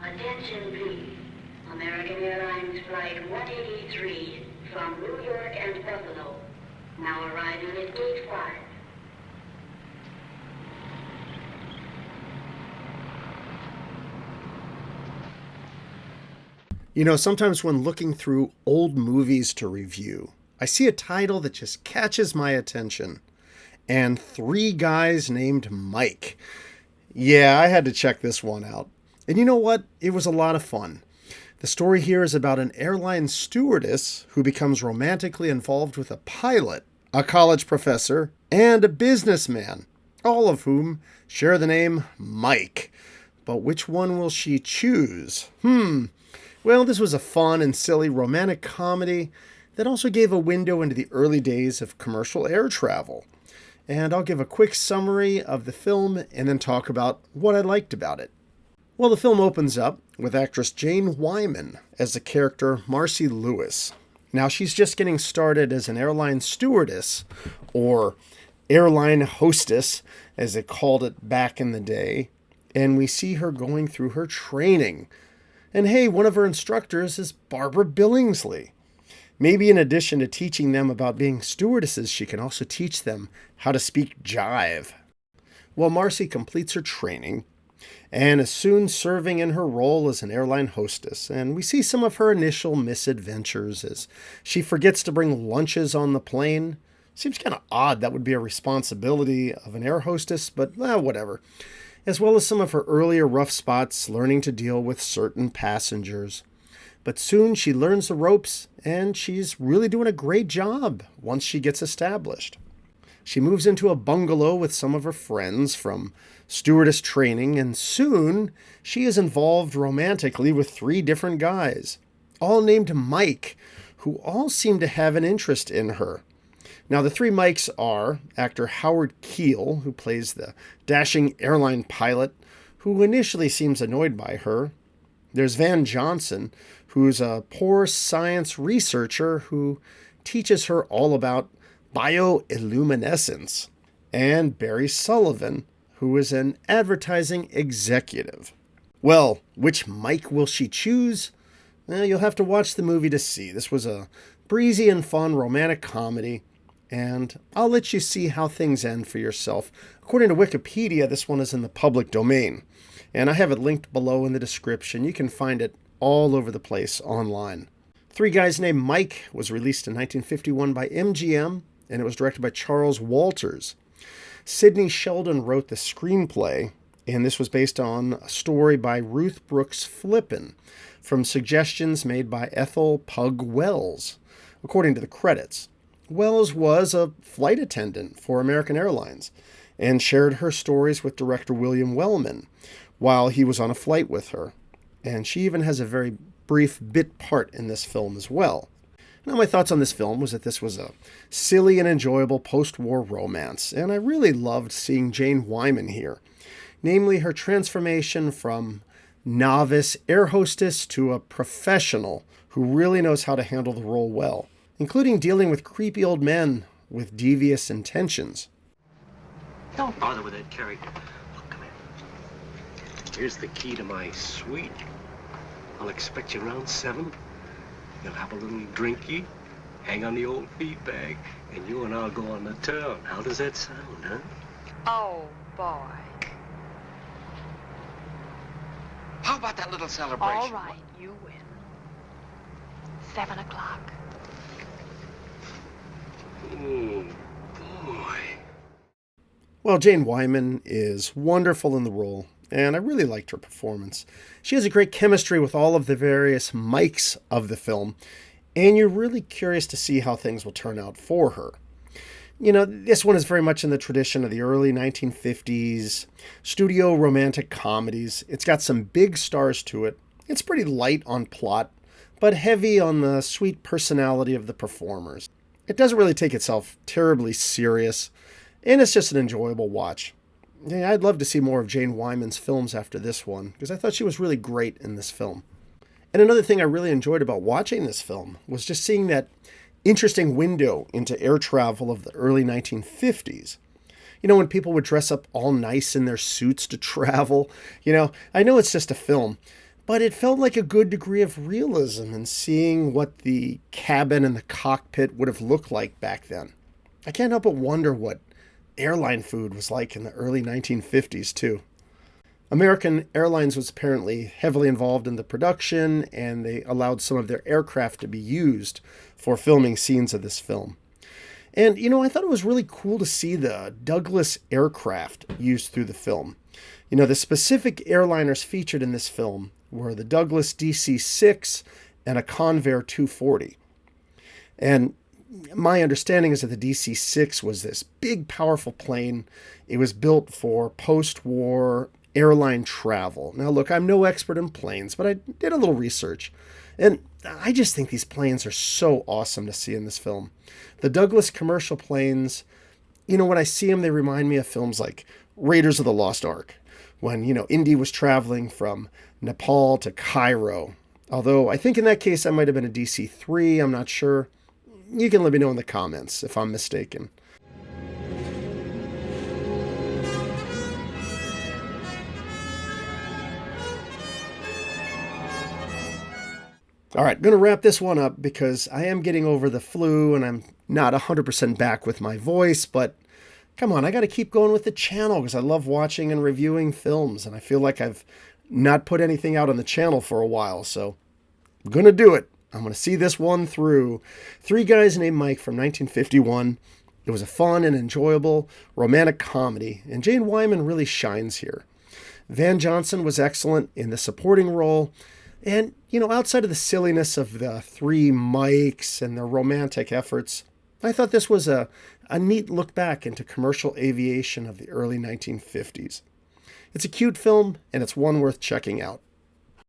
Attention please. American Airlines Flight 183 from New York and Buffalo. Now arriving at Gate 5. You know, sometimes when looking through old movies to review, I see a title that just catches my attention. And Three Guys Named Mike. Yeah, I had to check this one out. And you know what? It was a lot of fun. The story here is about an airline stewardess who becomes romantically involved with a pilot, a college professor, and a businessman, all of whom share the name Mike. But which one will she choose? Well, this was a fun and silly romantic comedy that also gave a window into the early days of commercial air travel. And I'll give a quick summary of the film and then talk about what I liked about it. Well, the film opens up with actress Jane Wyman as the character Marcy Lewis. Now, she's just getting started as an airline stewardess, or airline hostess, as they called it back in the day, and we see her going through her training. And hey, one of her instructors is Barbara Billingsley. Maybe in addition to teaching them about being stewardesses, she can also teach them how to speak jive. Well, Marcy completes her training and is soon serving in her role as an airline hostess, and we see some of her initial misadventures as she forgets to bring lunches on the plane. Seems kind of odd that would be a responsibility of an air hostess, but whatever. As well as some of her earlier rough spots learning to deal with certain passengers. But soon she learns the ropes, and she's really doing a great job once she gets established. She moves into a bungalow with some of her friends from stewardess training, and soon she is involved romantically with 3 different guys, all named Mike, who all seem to have an interest in her. Now, the 3 Mikes are actor Howard Keel, who plays the dashing airline pilot, who initially seems annoyed by her. There's Van Johnson, who's a poor science researcher who teaches her all about bioluminescence. And Barry Sullivan, who is an advertising executive. Well, which Mike will she choose? You'll have to watch the movie to see. This was a breezy and fun romantic comedy, and I'll let you see how things end for yourself. According to Wikipedia, this one is in the public domain, and I have it linked below in the description. You can find it all over the place online. Three Guys Named Mike was released in 1951 by MGM, and it was directed by Charles Walters. Sidney Sheldon wrote the screenplay, and this was based on a story by Ruth Brooks Flippin from suggestions made by Ethel Pug Wells. According to the credits, Wells was a flight attendant for American Airlines and shared her stories with director William Wellman while he was on a flight with her. And she even has a very brief bit part in this film as well. Now, my thoughts on this film was that this was a silly and enjoyable post-war romance, and I really loved seeing Jane Wyman here, namely her transformation from novice air hostess to a professional who really knows how to handle the role well, including dealing with creepy old men with devious intentions. Don't bother with that, Carrie. Look, come here. Here's the key to my suite. I'll expect you around 7. You'll have a little drinky, hang on the old feed bag, and you and I'll go on the town. How does that sound, huh? Oh, boy. How about that little celebration? All right, you win. 7 o'clock. Oh, boy. Well, Jane Wyman is wonderful in the role, and I really liked her performance. She has a great chemistry with all of the various Mikes of the film, and you're really curious to see how things will turn out for her. You know, this one is very much in the tradition of the early 1950s studio romantic comedies. It's got some big stars to it. It's pretty light on plot, but heavy on the sweet personality of the performers. It doesn't really take itself terribly serious, and it's just an enjoyable watch. Yeah, I'd love to see more of Jane Wyman's films after this one, because I thought she was really great in this film. And another thing I really enjoyed about watching this film was just seeing that interesting window into air travel of the early 1950s. When people would dress up all nice in their suits to travel. I know it's just a film, but it felt like a good degree of realism in seeing what the cabin and the cockpit would have looked like back then. I can't help but wonder what airline food was like in the early 1950s, too. American Airlines was apparently heavily involved in the production, and they allowed some of their aircraft to be used for filming scenes of this film. And, I thought it was really cool to see the Douglas aircraft used through the film. The specific airliners featured in this film were the Douglas DC-6 and a Convair 240. And my understanding is that the DC-6 was this big, powerful plane. It was built for post-war airline travel. Now, look, I'm no expert in planes, but I did a little research. And I just think these planes are so awesome to see in this film. The Douglas commercial planes, when I see them, they remind me of films like Raiders of the Lost Ark, when, Indy was traveling from Nepal to Cairo. Although I think in that case, I might have been a DC-3, I'm not sure. You can let me know in the comments if I'm mistaken. All right, going to wrap this one up because I am getting over the flu and I'm not 100% back with my voice, but come on, I got to keep going with the channel because I love watching and reviewing films, and I feel like I've not put anything out on the channel for a while, so I'm going to do it. I'm going to see this one through. Three Guys Named Mike from 1951. It was a fun and enjoyable romantic comedy, and Jane Wyman really shines here. Van Johnson was excellent in the supporting role, and, outside of the silliness of the three Mikes and their romantic efforts, I thought this was a neat look back into commercial aviation of the early 1950s. It's a cute film, and it's one worth checking out.